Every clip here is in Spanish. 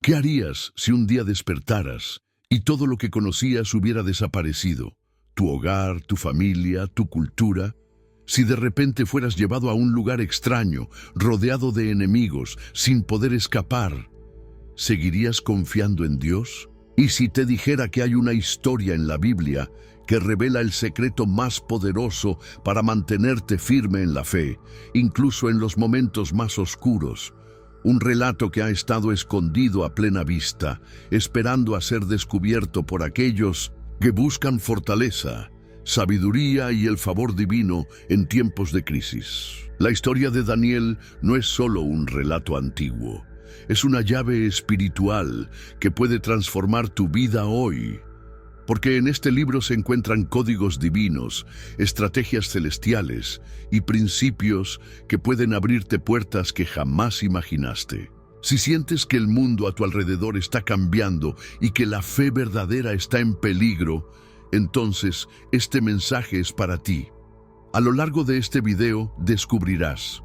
¿Qué harías si un día despertaras y todo lo que conocías hubiera desaparecido? Tu hogar, tu familia, tu cultura. Si de repente fueras llevado a un lugar extraño, rodeado de enemigos, sin poder escapar, ¿seguirías confiando en Dios? ¿Y si te dijera que hay una historia en la Biblia que revela el secreto más poderoso para mantenerte firme en la fe, incluso en los momentos más oscuros? Un relato que ha estado escondido a plena vista, esperando a ser descubierto por aquellos que buscan fortaleza, sabiduría y el favor divino en tiempos de crisis. La historia de Daniel no es solo un relato antiguo, es una llave espiritual que puede transformar tu vida hoy. Porque en este libro se encuentran códigos divinos, estrategias celestiales y principios que pueden abrirte puertas que jamás imaginaste. Si sientes que el mundo a tu alrededor está cambiando y que la fe verdadera está en peligro, entonces este mensaje es para ti. A lo largo de este video descubrirás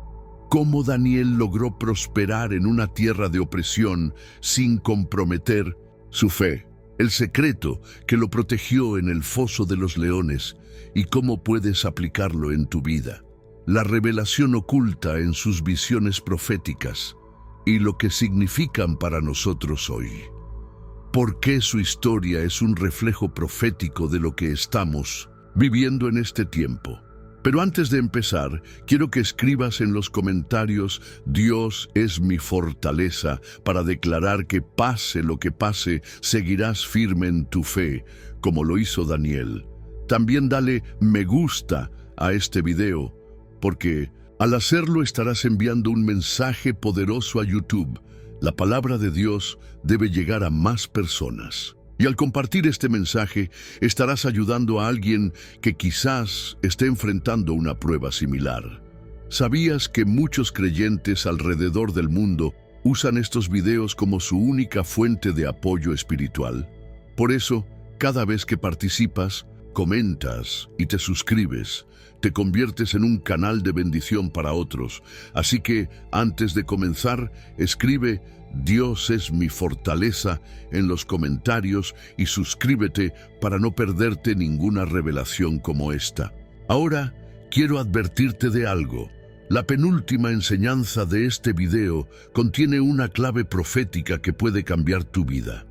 cómo Daniel logró prosperar en una tierra de opresión sin comprometer su fe, el secreto que lo protegió en el foso de los leones y cómo puedes aplicarlo en tu vida, la revelación oculta en sus visiones proféticas y lo que significan para nosotros hoy. ¿Por qué su historia es un reflejo profético de lo que estamos viviendo en este tiempo? Pero antes de empezar, quiero que escribas en los comentarios «Dios es mi fortaleza» para declarar que pase lo que pase, seguirás firme en tu fe, como lo hizo Daniel. También dale me gusta a este video, porque al hacerlo estarás enviando un mensaje poderoso a YouTube. La palabra de Dios debe llegar a más personas. Y al compartir este mensaje, estarás ayudando a alguien que quizás esté enfrentando una prueba similar. ¿Sabías que muchos creyentes alrededor del mundo usan estos videos como su única fuente de apoyo espiritual? Por eso, cada vez que participas, comentas y te suscribes, te conviertes en un canal de bendición para otros. Así que, antes de comenzar, escribe «Dios es mi fortaleza» en los comentarios y suscríbete para no perderte ninguna revelación como esta. Ahora, quiero advertirte de algo. La penúltima enseñanza de este video contiene una clave profética que puede cambiar tu vida.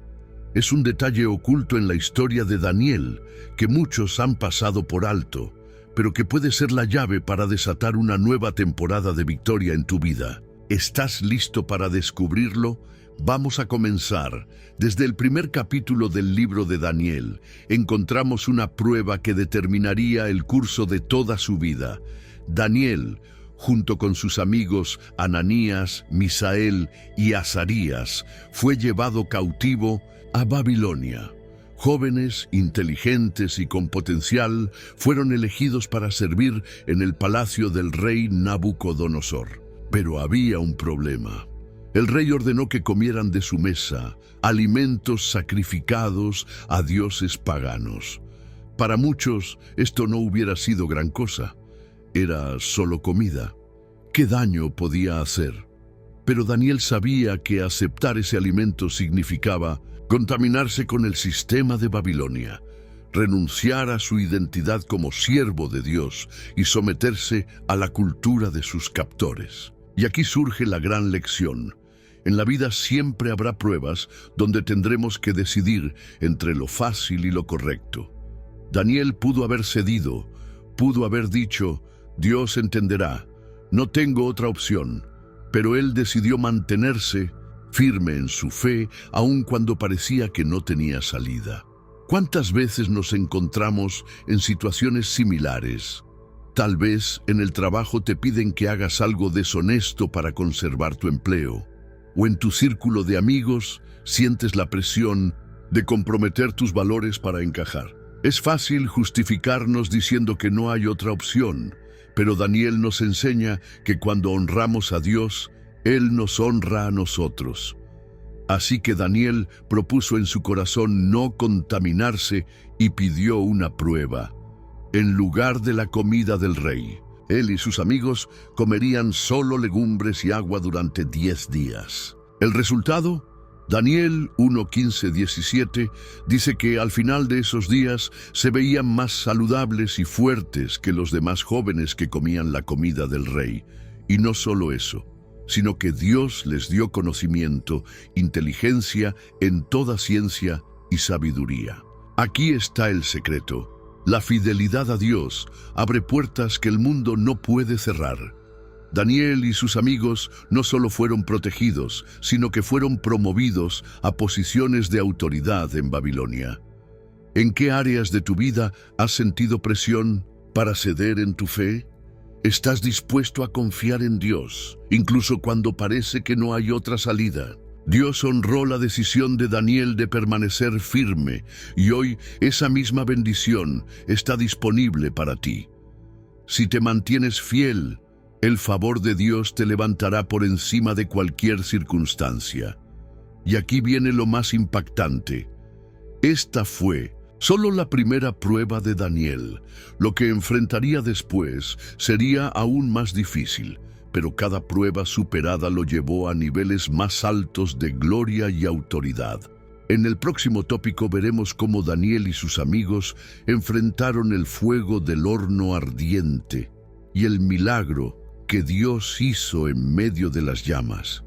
Es un detalle oculto en la historia de Daniel que muchos han pasado por alto, pero que puede ser la llave para desatar una nueva temporada de victoria en tu vida. ¿Estás listo para descubrirlo? Vamos a comenzar. Desde el primer capítulo del libro de Daniel, encontramos una prueba que determinaría el curso de toda su vida. Daniel, junto con sus amigos Ananías, Misael y Azarías, fue llevado cautivo a Babilonia. Jóvenes, inteligentes y con potencial, fueron elegidos para servir en el palacio del rey Nabucodonosor. Pero había un problema. El rey ordenó que comieran de su mesa alimentos sacrificados a dioses paganos. Para muchos, esto no hubiera sido gran cosa. Era solo comida. ¿Qué daño podía hacer? Pero Daniel sabía que aceptar ese alimento significaba contaminarse con el sistema de Babilonia, renunciar a su identidad como siervo de Dios y someterse a la cultura de sus captores. Y aquí surge la gran lección. En la vida siempre habrá pruebas donde tendremos que decidir entre lo fácil y lo correcto. Daniel pudo haber cedido, pudo haber dicho, Dios entenderá, no tengo otra opción, pero él decidió mantenerse firme en su fe, aun cuando parecía que no tenía salida. ¿Cuántas veces nos encontramos en situaciones similares? Tal vez en el trabajo te piden que hagas algo deshonesto para conservar tu empleo, o en tu círculo de amigos sientes la presión de comprometer tus valores para encajar. Es fácil justificarnos diciendo que no hay otra opción, pero Daniel nos enseña que cuando honramos a Dios, Él nos honra a nosotros. Así que Daniel propuso en su corazón no contaminarse y pidió una prueba. En lugar de la comida del rey, él y sus amigos comerían solo legumbres y agua durante 10 días. El resultado, Daniel 1:15-17 dice que al final de esos días se veían más saludables y fuertes que los demás jóvenes que comían la comida del rey. Y no solo eso, sino que Dios les dio conocimiento, inteligencia en toda ciencia y sabiduría. Aquí está el secreto. La fidelidad a Dios abre puertas que el mundo no puede cerrar. Daniel y sus amigos no solo fueron protegidos, sino que fueron promovidos a posiciones de autoridad en Babilonia. ¿En qué áreas de tu vida has sentido presión para ceder en tu fe? ¿Estás dispuesto a confiar en Dios, incluso cuando parece que no hay otra salida? Dios honró la decisión de Daniel de permanecer firme, y hoy esa misma bendición está disponible para ti. Si te mantienes fiel, el favor de Dios te levantará por encima de cualquier circunstancia. Y aquí viene lo más impactante. Esta fue solo la primera prueba de Daniel. Lo que enfrentaría después sería aún más difícil, pero cada prueba superada lo llevó a niveles más altos de gloria y autoridad. En el próximo tópico veremos cómo Daniel y sus amigos enfrentaron el fuego del horno ardiente y el milagro que Dios hizo en medio de las llamas.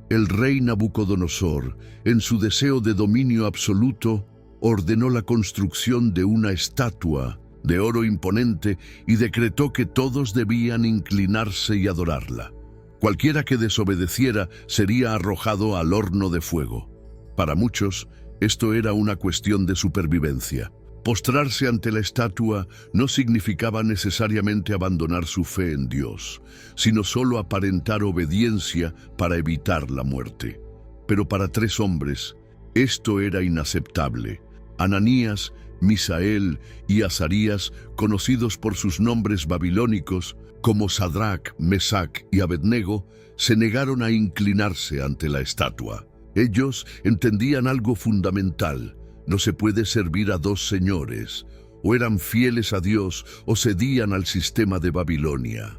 El rey Nabucodonosor, en su deseo de dominio absoluto, ordenó la construcción de una estatua de oro imponente y decretó que todos debían inclinarse y adorarla. Cualquiera que desobedeciera sería arrojado al horno de fuego. Para muchos, esto era una cuestión de supervivencia. Postrarse ante la estatua no significaba necesariamente abandonar su fe en Dios, sino solo aparentar obediencia para evitar la muerte. Pero para 3 hombres, esto era inaceptable. Ananías, Misael y Azarías, conocidos por sus nombres babilónicos como Sadrac, Mesac y Abednego, se negaron a inclinarse ante la estatua. Ellos entendían algo fundamental. No se puede servir a 2 señores. O eran fieles a Dios o cedían al sistema de Babilonia.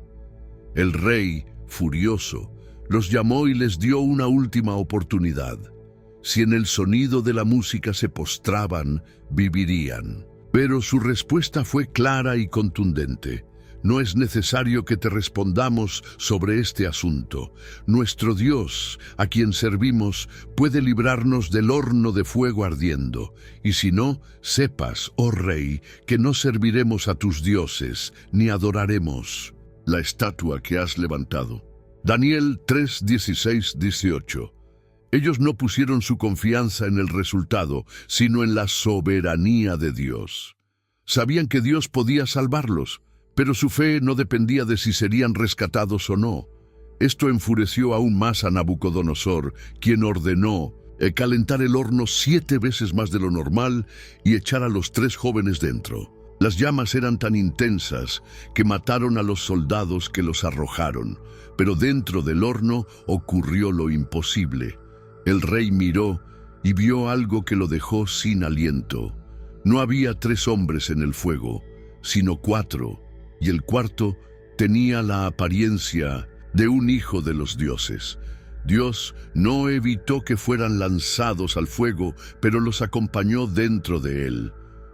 El rey, furioso, los llamó y les dio una última oportunidad. Si en el sonido de la música se postraban, vivirían. Pero su respuesta fue clara y contundente. No es necesario que te respondamos sobre este asunto. Nuestro Dios, a quien servimos, puede librarnos del horno de fuego ardiendo. Y si no, sepas, oh rey, que no serviremos a tus dioses, ni adoraremos la estatua que has levantado. Daniel 3:16-18. Ellos no pusieron su confianza en el resultado, sino en la soberanía de Dios. Sabían que Dios podía salvarlos, pero su fe no dependía de si serían rescatados o no. Esto enfureció aún más a Nabucodonosor, quien ordenó calentar el horno 7 veces más de lo normal y echar a los 3 jóvenes dentro. Las llamas eran tan intensas que mataron a los soldados que los arrojaron, pero dentro del horno ocurrió lo imposible. El rey miró y vio algo que lo dejó sin aliento. No había 3 hombres en el fuego, sino 4. Y el cuarto tenía la apariencia de un hijo de los dioses. Dios no evitó que fueran lanzados al fuego, pero los acompañó dentro de él.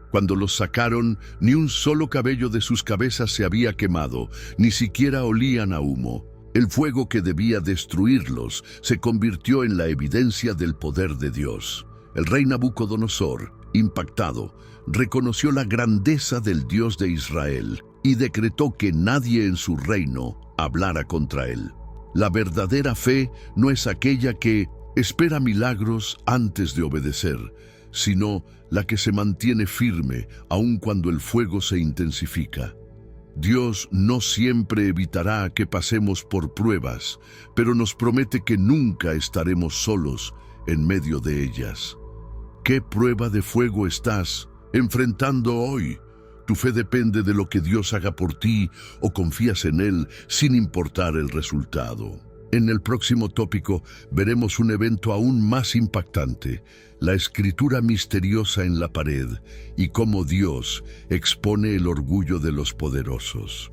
Cuando los sacaron, ni un solo cabello de sus cabezas se había quemado, ni siquiera olían a humo. El fuego que debía destruirlos se convirtió en la evidencia del poder de Dios. El rey Nabucodonosor, impactado, reconoció la grandeza del Dios de Israel y decretó que nadie en su reino hablara contra él. La verdadera fe no es aquella que espera milagros antes de obedecer, sino la que se mantiene firme aun cuando el fuego se intensifica. Dios no siempre evitará que pasemos por pruebas, pero nos promete que nunca estaremos solos en medio de ellas. ¿Qué prueba de fuego estás enfrentando hoy? ¿Tu fe depende de lo que Dios haga por ti o confías en Él sin importar el resultado? En el próximo tópico veremos un evento aún más impactante, la escritura misteriosa en la pared y cómo Dios expone el orgullo de los poderosos.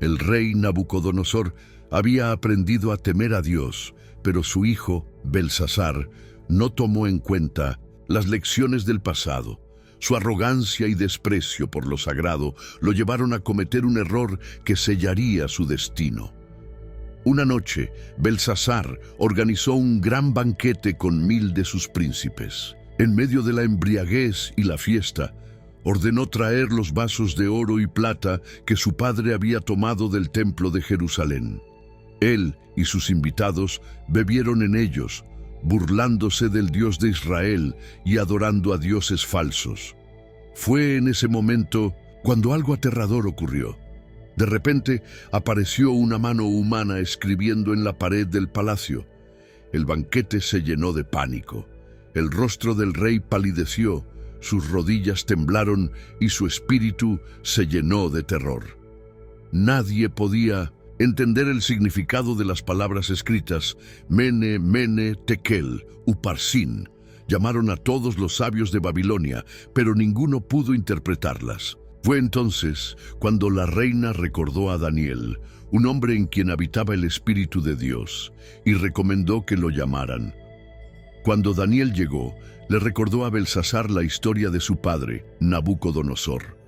El rey Nabucodonosor había aprendido a temer a Dios, pero su hijo, Belsasar, no tomó en cuenta las lecciones del pasado. Su arrogancia y desprecio por lo sagrado lo llevaron a cometer un error que sellaría su destino. Una noche, Belsasar organizó un gran banquete con 1000 de sus príncipes. En medio de la embriaguez y la fiesta, ordenó traer los vasos de oro y plata que su padre había tomado del templo de Jerusalén. Él y sus invitados bebieron en ellos, burlándose del Dios de Israel y adorando a dioses falsos. Fue en ese momento cuando algo aterrador ocurrió. De repente apareció una mano humana escribiendo en la pared del palacio. El banquete se llenó de pánico. El rostro del rey palideció, sus rodillas temblaron y su espíritu se llenó de terror. Nadie podía entender el significado de las palabras escritas. Mene, Mene, Tekel, Uparsin. Llamaron a todos los sabios de Babilonia, pero ninguno pudo interpretarlas. Fue entonces cuando la reina recordó a Daniel, un hombre en quien habitaba el Espíritu de Dios, y recomendó que lo llamaran. Cuando Daniel llegó, le recordó a Belsasar la historia de su padre, Nabucodonosor.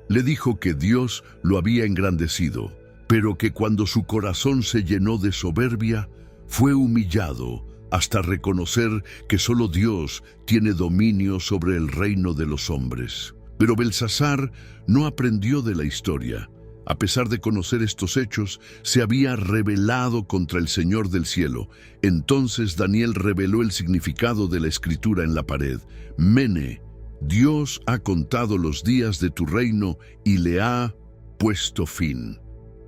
Le dijo que Dios lo había engrandecido, pero que cuando su corazón se llenó de soberbia, fue humillado hasta reconocer que solo Dios tiene dominio sobre el reino de los hombres. Pero Belsasar no aprendió de la historia. A pesar de conocer estos hechos, se había rebelado contra el Señor del cielo. Entonces Daniel reveló el significado de la escritura en la pared. Mene, Dios ha contado los días de tu reino y le ha puesto fin.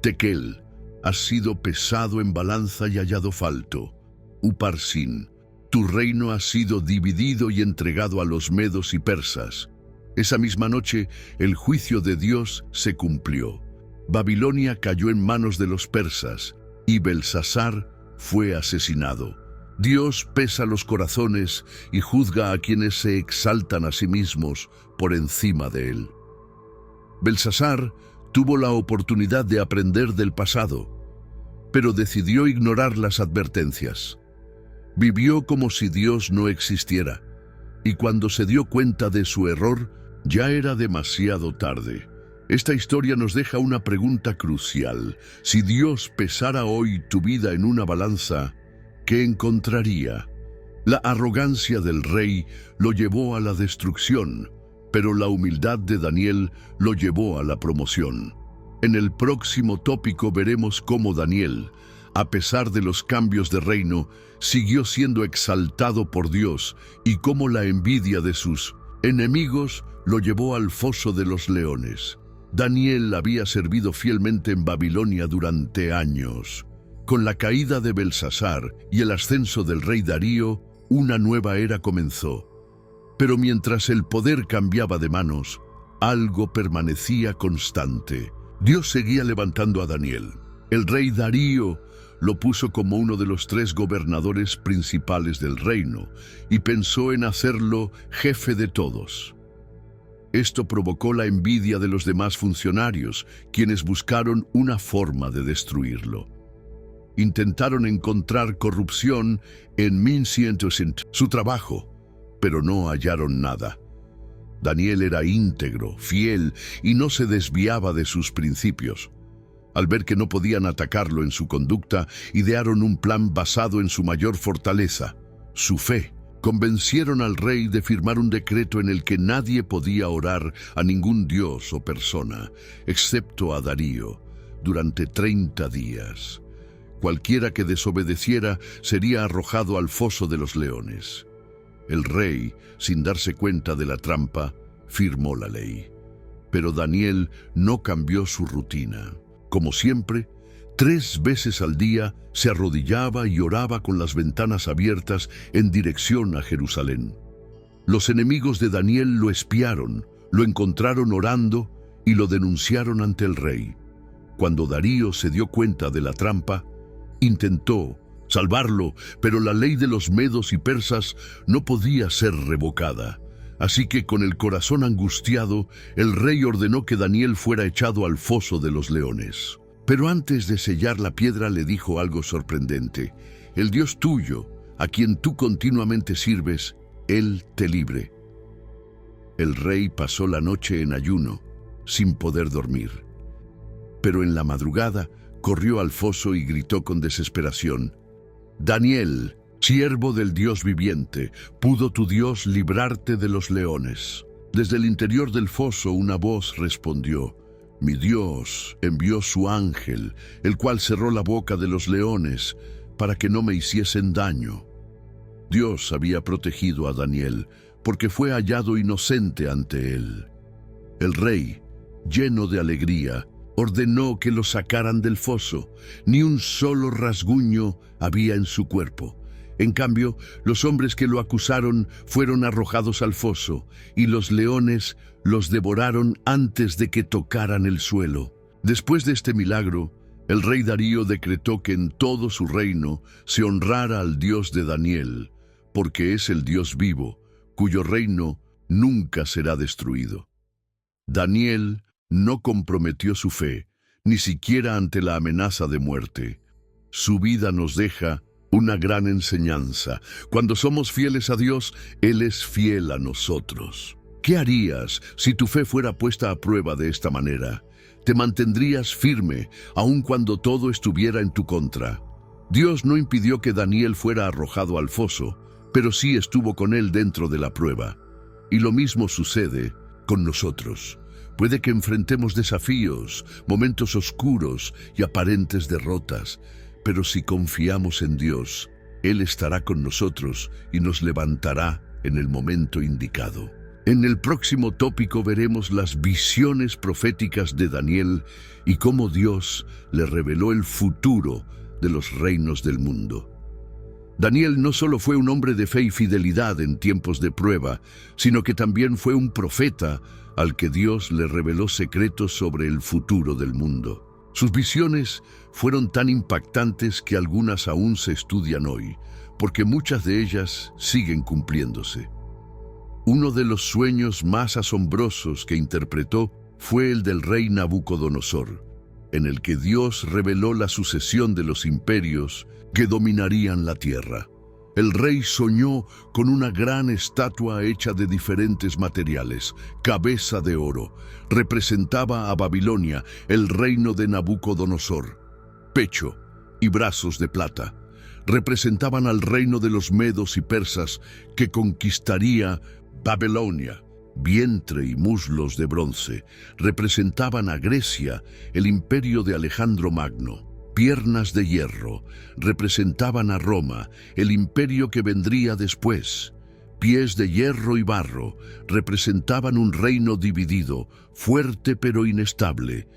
Tekel, has sido pesado en balanza y hallado falto. Uparsin, tu reino ha sido dividido y entregado a los medos y persas. Esa misma noche, el juicio de Dios se cumplió. Babilonia cayó en manos de los persas y Belsasar fue asesinado. Dios pesa los corazones y juzga a quienes se exaltan a sí mismos por encima de él. Belsasar tuvo la oportunidad de aprender del pasado, pero decidió ignorar las advertencias. Vivió como si Dios no existiera, y cuando se dio cuenta de su error, ya era demasiado tarde. Esta historia nos deja una pregunta crucial. Si Dios pesara hoy tu vida en una balanza, ¿qué encontraría? La arrogancia del rey lo llevó a la destrucción, pero la humildad de Daniel lo llevó a la promoción. En el próximo tópico veremos cómo Daniel, a pesar de los cambios de reino, siguió siendo exaltado por Dios y cómo la envidia de sus enemigos lo llevó al foso de los leones. Daniel había servido fielmente en Babilonia durante años. Con la caída de Belsasar y el ascenso del rey Darío, una nueva era comenzó. Pero mientras el poder cambiaba de manos, algo permanecía constante. Dios seguía levantando a Daniel. El rey Darío lo puso como uno de los 3 gobernadores principales del reino y pensó en hacerlo jefe de todos. Esto provocó la envidia de los demás funcionarios, quienes buscaron una forma de destruirlo. Intentaron encontrar corrupción en su trabajo, pero no hallaron nada. Daniel era íntegro, fiel y no se desviaba de sus principios. Al ver que no podían atacarlo en su conducta, idearon un plan basado en su mayor fortaleza, su fe. Convencieron al rey de firmar un decreto en el que nadie podía orar a ningún dios o persona, excepto a Darío, durante 30 días. Cualquiera que desobedeciera sería arrojado al foso de los leones. El rey, sin darse cuenta de la trampa, firmó la ley. Pero Daniel no cambió su rutina. Como siempre, 3 veces al día se arrodillaba y oraba con las ventanas abiertas en dirección a Jerusalén. Los enemigos de Daniel lo espiaron, lo encontraron orando y lo denunciaron ante el rey. Cuando Darío se dio cuenta de la trampa, intentó salvarlo, pero la ley de los medos y persas no podía ser revocada. Así que con el corazón angustiado, el rey ordenó que Daniel fuera echado al foso de los leones. Pero antes de sellar la piedra le dijo algo sorprendente. El Dios tuyo, a quien tú continuamente sirves, Él te libre. El rey pasó la noche en ayuno, sin poder dormir. Pero en la madrugada corrió al foso y gritó con desesperación: «Daniel, siervo del Dios viviente, ¿pudo tu Dios librarte de los leones?». Desde el interior del foso una voz respondió: «Mi Dios envió su ángel, el cual cerró la boca de los leones para que no me hiciesen daño». Dios había protegido a Daniel porque fue hallado inocente ante él. El rey, lleno de alegría, ordenó que lo sacaran del foso. Ni un solo rasguño había en su cuerpo. En cambio, los hombres que lo acusaron fueron arrojados al foso, y los leones los devoraron antes de que tocaran el suelo. Después de este milagro, el rey Darío decretó que en todo su reino se honrara al Dios de Daniel, porque es el Dios vivo, cuyo reino nunca será destruido. Daniel no comprometió su fe, ni siquiera ante la amenaza de muerte. Su vida nos deja una gran enseñanza. Cuando somos fieles a Dios, Él es fiel a nosotros. ¿Qué harías si tu fe fuera puesta a prueba de esta manera? Te mantendrías firme, aun cuando todo estuviera en tu contra. Dios no impidió que Daniel fuera arrojado al foso, pero sí estuvo con él dentro de la prueba. Y lo mismo sucede con nosotros. Puede que enfrentemos desafíos, momentos oscuros y aparentes derrotas, pero si confiamos en Dios, Él estará con nosotros y nos levantará en el momento indicado. En el próximo tópico veremos las visiones proféticas de Daniel y cómo Dios le reveló el futuro de los reinos del mundo. Daniel no solo fue un hombre de fe y fidelidad en tiempos de prueba, sino que también fue un profeta al que Dios le reveló secretos sobre el futuro del mundo. Sus visiones fueron tan impactantes que algunas aún se estudian hoy, porque muchas de ellas siguen cumpliéndose. Uno de los sueños más asombrosos que interpretó fue el del rey Nabucodonosor, en el que Dios reveló la sucesión de los imperios que dominarían la tierra. El rey soñó con una gran estatua hecha de diferentes materiales, cabeza de oro. Representaba a Babilonia, el reino de Nabucodonosor. Pecho y brazos de plata representaban al reino de los medos y persas que conquistaría Babilonia. Vientre y muslos de bronce representaban a Grecia, el imperio de Alejandro Magno. Piernas de hierro representaban a Roma, el imperio que vendría después. Pies de hierro y barro representaban un reino dividido, fuerte pero inestable.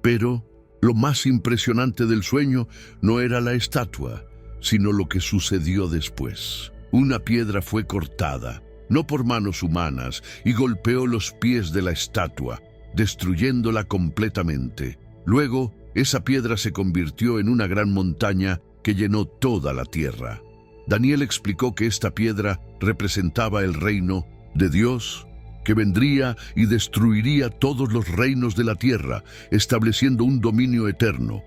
Pero lo más impresionante del sueño no era la estatua, sino lo que sucedió después. Una piedra fue cortada, no por manos humanas, y golpeó los pies de la estatua, destruyéndola completamente. Luego, esa piedra se convirtió en una gran montaña que llenó toda la tierra. Daniel explicó que esta piedra representaba el reino de Dios, que vendría y destruiría todos los reinos de la tierra, estableciendo un dominio eterno.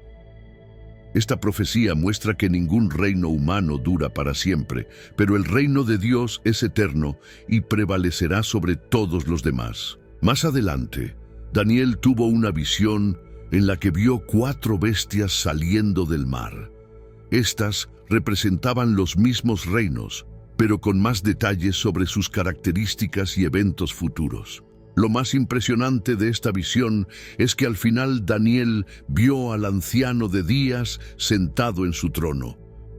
Esta profecía muestra que ningún reino humano dura para siempre, pero el reino de Dios es eterno y prevalecerá sobre todos los demás. Más adelante, Daniel tuvo una visión en la que vio 4 bestias saliendo del mar. Estas representaban los mismos reinos, pero con más detalles sobre sus características y eventos futuros. Lo más impresionante de esta visión es que al final Daniel vio al anciano de días sentado en su trono,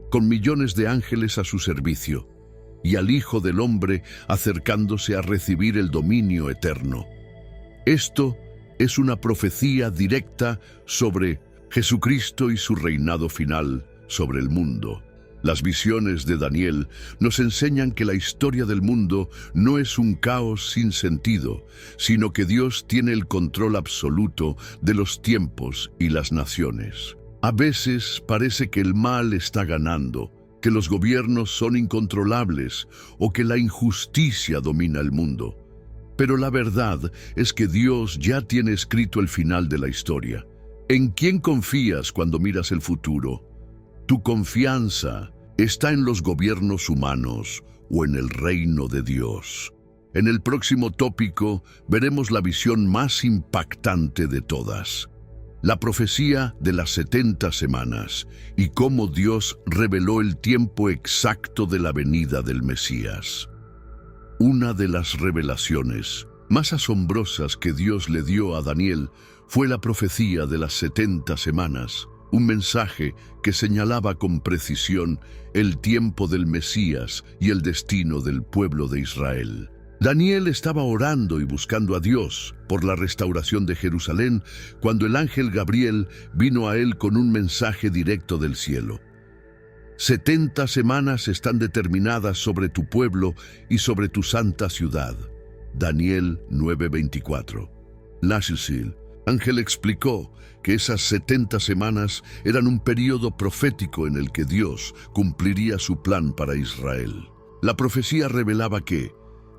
con millones de ángeles a su servicio, y al Hijo del Hombre acercándose a recibir el dominio eterno. Esto es una profecía directa sobre Jesucristo y su reinado final sobre el mundo. Las visiones de Daniel nos enseñan que la historia del mundo no es un caos sin sentido, sino que Dios tiene el control absoluto de los tiempos y las naciones. A veces parece que el mal está ganando, que los gobiernos son incontrolables o que la injusticia domina el mundo. Pero la verdad es que Dios ya tiene escrito el final de la historia. ¿En quién confías cuando miras el futuro? ¿Tu confianza ¿Está en los gobiernos humanos o en el reino de Dios? En el próximo tópico veremos la visión más impactante de todas, la profecía de las 70 semanas y cómo Dios reveló el tiempo exacto de la venida del Mesías. Una de las revelaciones más asombrosas que Dios le dio a Daniel fue la profecía de las 70 semanas, un mensaje que señalaba con precisión el tiempo del Mesías y el destino del pueblo de Israel. Daniel estaba orando y buscando a Dios por la restauración de Jerusalén cuando el ángel Gabriel vino a él con un mensaje directo del cielo. 70 semanas están determinadas sobre tu pueblo y sobre tu santa ciudad. Daniel 9:24. Lashisil, ángel explicó que esas 70 semanas eran un período profético en el que Dios cumpliría su plan para Israel. La profecía revelaba que,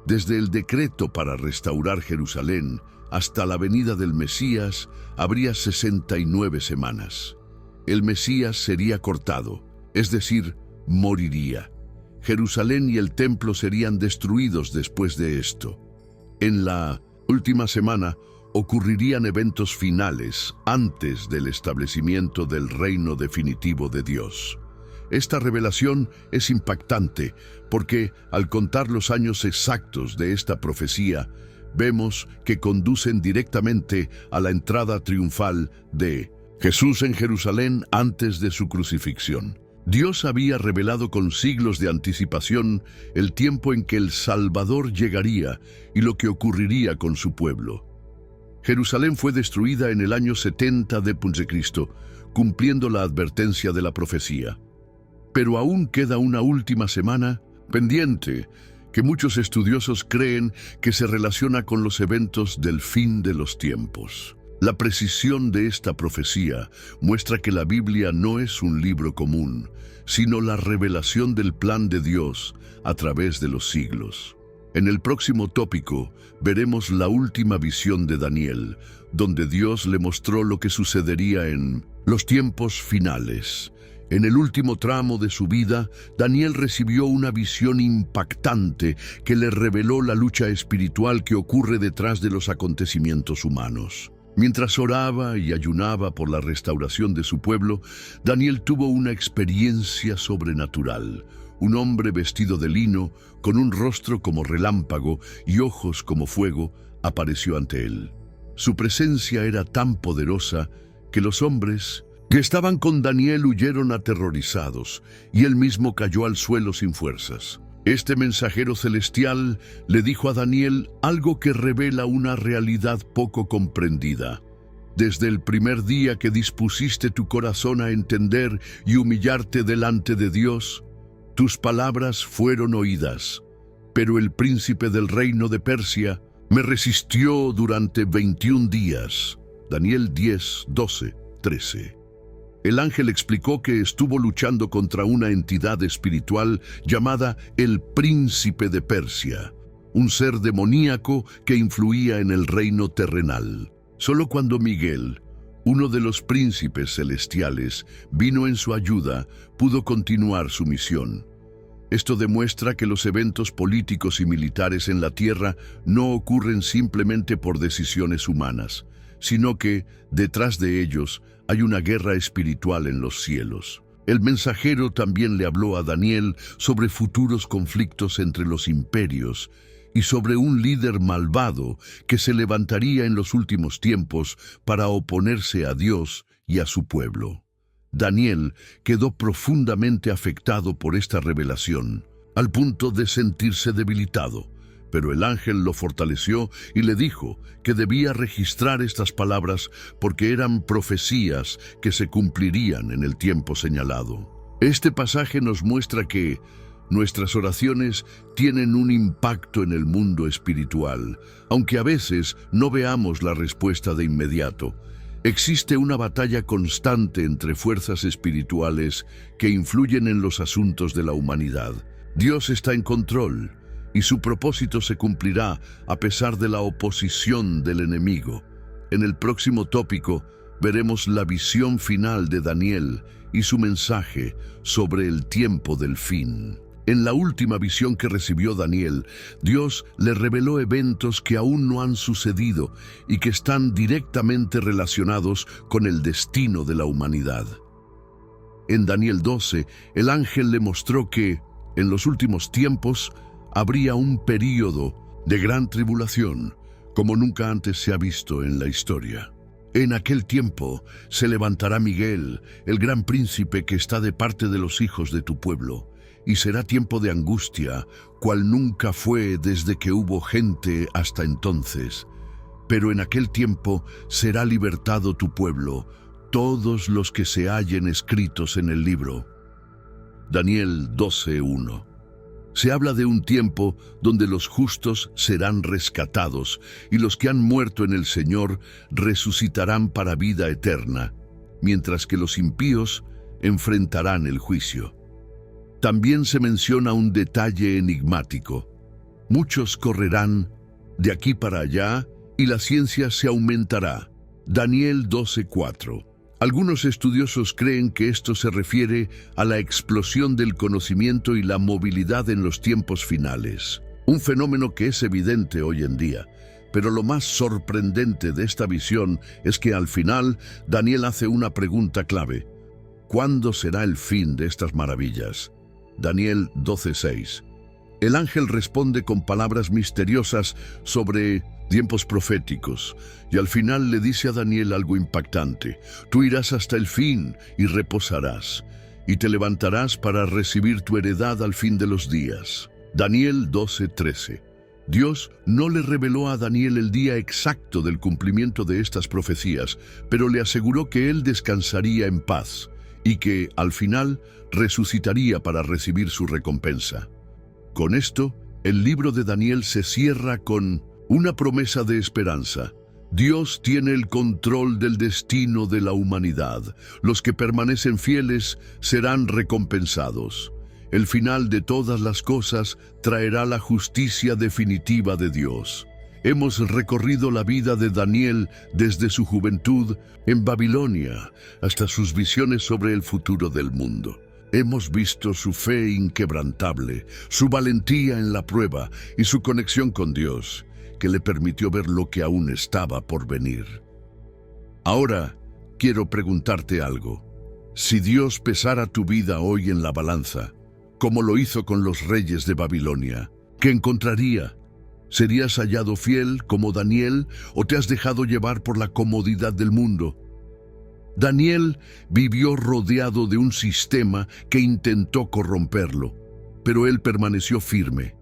desde el decreto para restaurar Jerusalén hasta la venida del Mesías, habría 69 semanas. El Mesías sería cortado, es decir, moriría. Jerusalén y el templo serían destruidos después de esto. En la última semana ocurrirían eventos finales antes del establecimiento del reino definitivo de Dios. Esta revelación es impactante porque, al contar los años exactos de esta profecía, vemos que conducen directamente a la entrada triunfal de Jesús en Jerusalén antes de su crucifixión. Dios había revelado con siglos de anticipación el tiempo en que el Salvador llegaría y lo que ocurriría con su pueblo. Jerusalén fue destruida en el año 70 después de Cristo, cumpliendo la advertencia de la profecía. Pero aún queda una última semana pendiente, que muchos estudiosos creen que se relaciona con los eventos del fin de los tiempos. La precisión de esta profecía muestra que la Biblia no es un libro común, sino la revelación del plan de Dios a través de los siglos. En el próximo tópico veremos la última visión de Daniel, donde Dios le mostró lo que sucedería en los tiempos finales. En el último tramo de su vida, Daniel recibió una visión impactante que le reveló la lucha espiritual que ocurre detrás de los acontecimientos humanos. Mientras oraba y ayunaba por la restauración de su pueblo, Daniel tuvo una experiencia sobrenatural. Un hombre vestido de lino, con un rostro como relámpago y ojos como fuego, apareció ante él. Su presencia era tan poderosa que los hombres que estaban con Daniel huyeron aterrorizados, y él mismo cayó al suelo sin fuerzas. Este mensajero celestial le dijo a Daniel algo que revela una realidad poco comprendida. Desde el primer día que dispusiste tu corazón a entender y humillarte delante de Dios, tus palabras fueron oídas, pero el príncipe del reino de Persia me resistió durante 21 días. Daniel 10, 12, 13. El ángel explicó que estuvo luchando contra una entidad espiritual llamada el Príncipe de Persia, un ser demoníaco que influía en el reino terrenal. Solo cuando Miguel, uno de los príncipes celestiales, vino en su ayuda, pudo continuar su misión. Esto demuestra que los eventos políticos y militares en la tierra no ocurren simplemente por decisiones humanas, sino que, detrás de ellos, hay una guerra espiritual en los cielos. El mensajero también le habló a Daniel sobre futuros conflictos entre los imperios y sobre un líder malvado que se levantaría en los últimos tiempos para oponerse a Dios y a su pueblo. Daniel quedó profundamente afectado por esta revelación, al punto de sentirse debilitado. Pero el ángel lo fortaleció y le dijo que debía registrar estas palabras porque eran profecías que se cumplirían en el tiempo señalado. Este pasaje nos muestra que nuestras oraciones tienen un impacto en el mundo espiritual, aunque a veces no veamos la respuesta de inmediato. Existe una batalla constante entre fuerzas espirituales que influyen en los asuntos de la humanidad. Dios está en control, y su propósito se cumplirá a pesar de la oposición del enemigo. En el próximo tópico veremos la visión final de Daniel y su mensaje sobre el tiempo del fin. En la última visión que recibió Daniel, Dios le reveló eventos que aún no han sucedido y que están directamente relacionados con el destino de la humanidad. En Daniel 12, el ángel le mostró que, en los últimos tiempos, habría un período de gran tribulación, como nunca antes se ha visto en la historia. En aquel tiempo se levantará Miguel, el gran príncipe que está de parte de los hijos de tu pueblo, y será tiempo de angustia, cual nunca fue desde que hubo gente hasta entonces. Pero en aquel tiempo será libertado tu pueblo, todos los que se hallen escritos en el libro. Daniel 12:1. Se habla de un tiempo donde los justos serán rescatados y los que han muerto en el Señor resucitarán para vida eterna, mientras que los impíos enfrentarán el juicio. También se menciona un detalle enigmático. Muchos correrán de aquí para allá y la ciencia se aumentará. Daniel 12:4. Algunos estudiosos creen que esto se refiere a la explosión del conocimiento y la movilidad en los tiempos finales, un fenómeno que es evidente hoy en día. Pero lo más sorprendente de esta visión es que al final Daniel hace una pregunta clave. ¿Cuándo será el fin de estas maravillas? Daniel 12:6. El ángel responde con palabras misteriosas sobre tiempos proféticos, y al final le dice a Daniel algo impactante. Tú irás hasta el fin y reposarás, y te levantarás para recibir tu heredad al fin de los días. Daniel 12:13. Dios no le reveló a Daniel el día exacto del cumplimiento de estas profecías, pero le aseguró que él descansaría en paz, y que, al final, resucitaría para recibir su recompensa. Con esto, el libro de Daniel se cierra con una promesa de esperanza. Dios tiene el control del destino de la humanidad. Los que permanecen fieles serán recompensados. El final de todas las cosas traerá la justicia definitiva de Dios. Hemos recorrido la vida de Daniel desde su juventud en Babilonia hasta sus visiones sobre el futuro del mundo. Hemos visto su fe inquebrantable, su valentía en la prueba y su conexión con Dios, que le permitió ver lo que aún estaba por venir. Ahora, quiero preguntarte algo. Si Dios pesara tu vida hoy en la balanza, como lo hizo con los reyes de Babilonia, ¿qué encontraría? ¿Serías hallado fiel como Daniel o te has dejado llevar por la comodidad del mundo? Daniel vivió rodeado de un sistema que intentó corromperlo, pero él permaneció firme.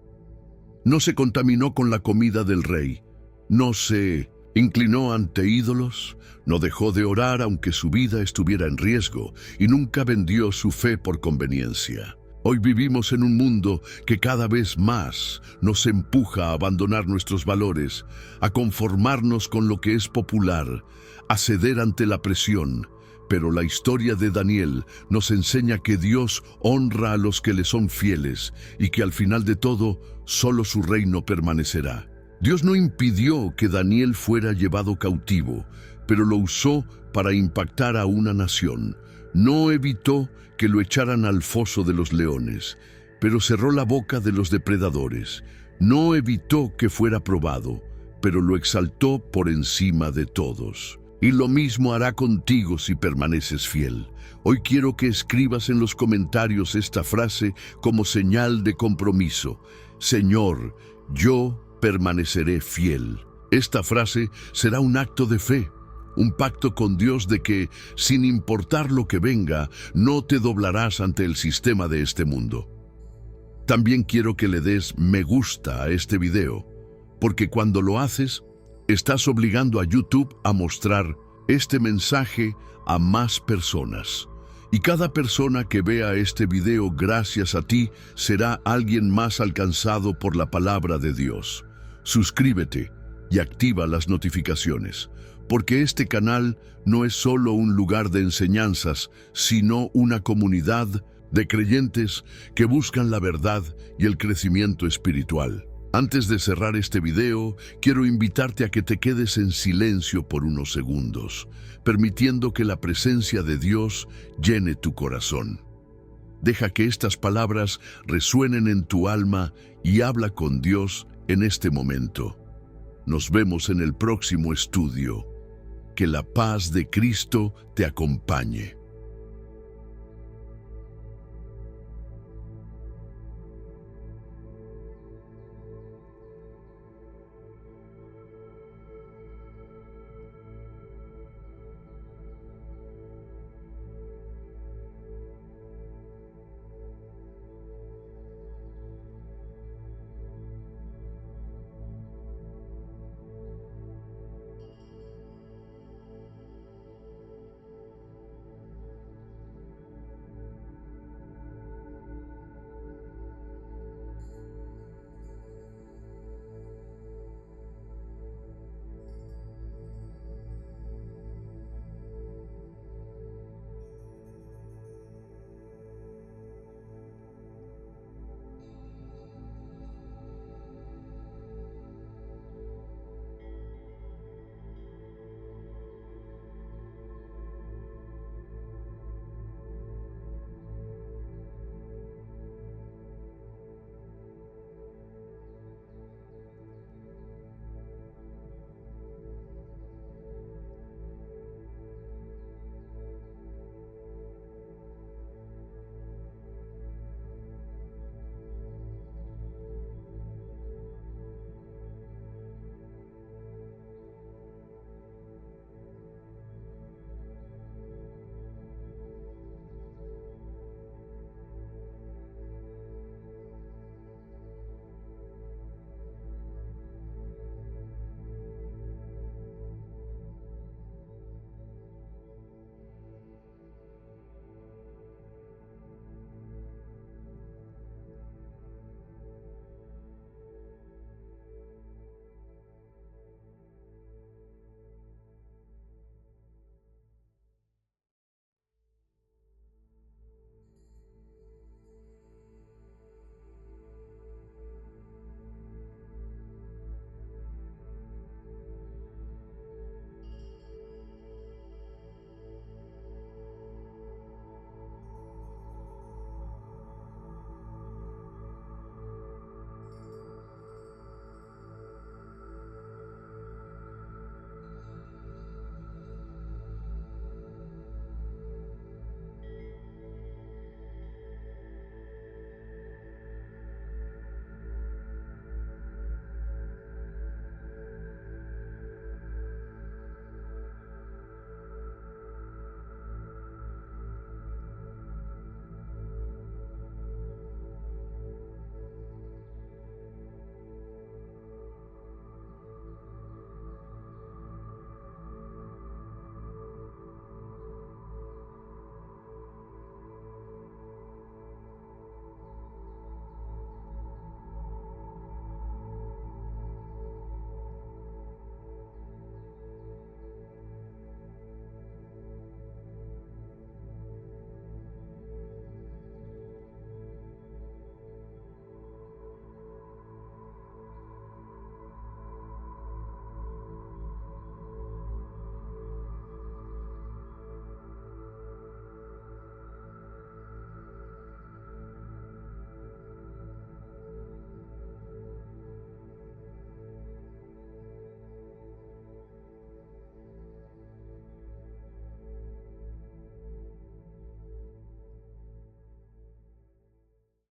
No se contaminó con la comida del rey, no se inclinó ante ídolos, no dejó de orar aunque su vida estuviera en riesgo y nunca vendió su fe por conveniencia. Hoy vivimos en un mundo que cada vez más nos empuja a abandonar nuestros valores, a conformarnos con lo que es popular, a ceder ante la presión. Pero la historia de Daniel nos enseña que Dios honra a los que le son fieles y que al final de todo, solo su reino permanecerá. Dios no impidió que Daniel fuera llevado cautivo, pero lo usó para impactar a una nación. No evitó que lo echaran al foso de los leones, pero cerró la boca de los depredadores. No evitó que fuera probado, pero lo exaltó por encima de todos. Y lo mismo hará contigo si permaneces fiel. Hoy quiero que escribas en los comentarios esta frase como señal de compromiso. Señor, yo permaneceré fiel. Esta frase será un acto de fe, un pacto con Dios de que, sin importar lo que venga, no te doblarás ante el sistema de este mundo. También quiero que le des me gusta a este video, porque cuando lo haces, estás obligando a YouTube a mostrar este mensaje a más personas. Y cada persona que vea este video gracias a ti será alguien más alcanzado por la palabra de Dios. Suscríbete y activa las notificaciones, porque este canal no es solo un lugar de enseñanzas, sino una comunidad de creyentes que buscan la verdad y el crecimiento espiritual. Antes de cerrar este video, quiero invitarte a que te quedes en silencio por unos segundos, permitiendo que la presencia de Dios llene tu corazón. Deja que estas palabras resuenen en tu alma y habla con Dios en este momento. Nos vemos en el próximo estudio. Que la paz de Cristo te acompañe.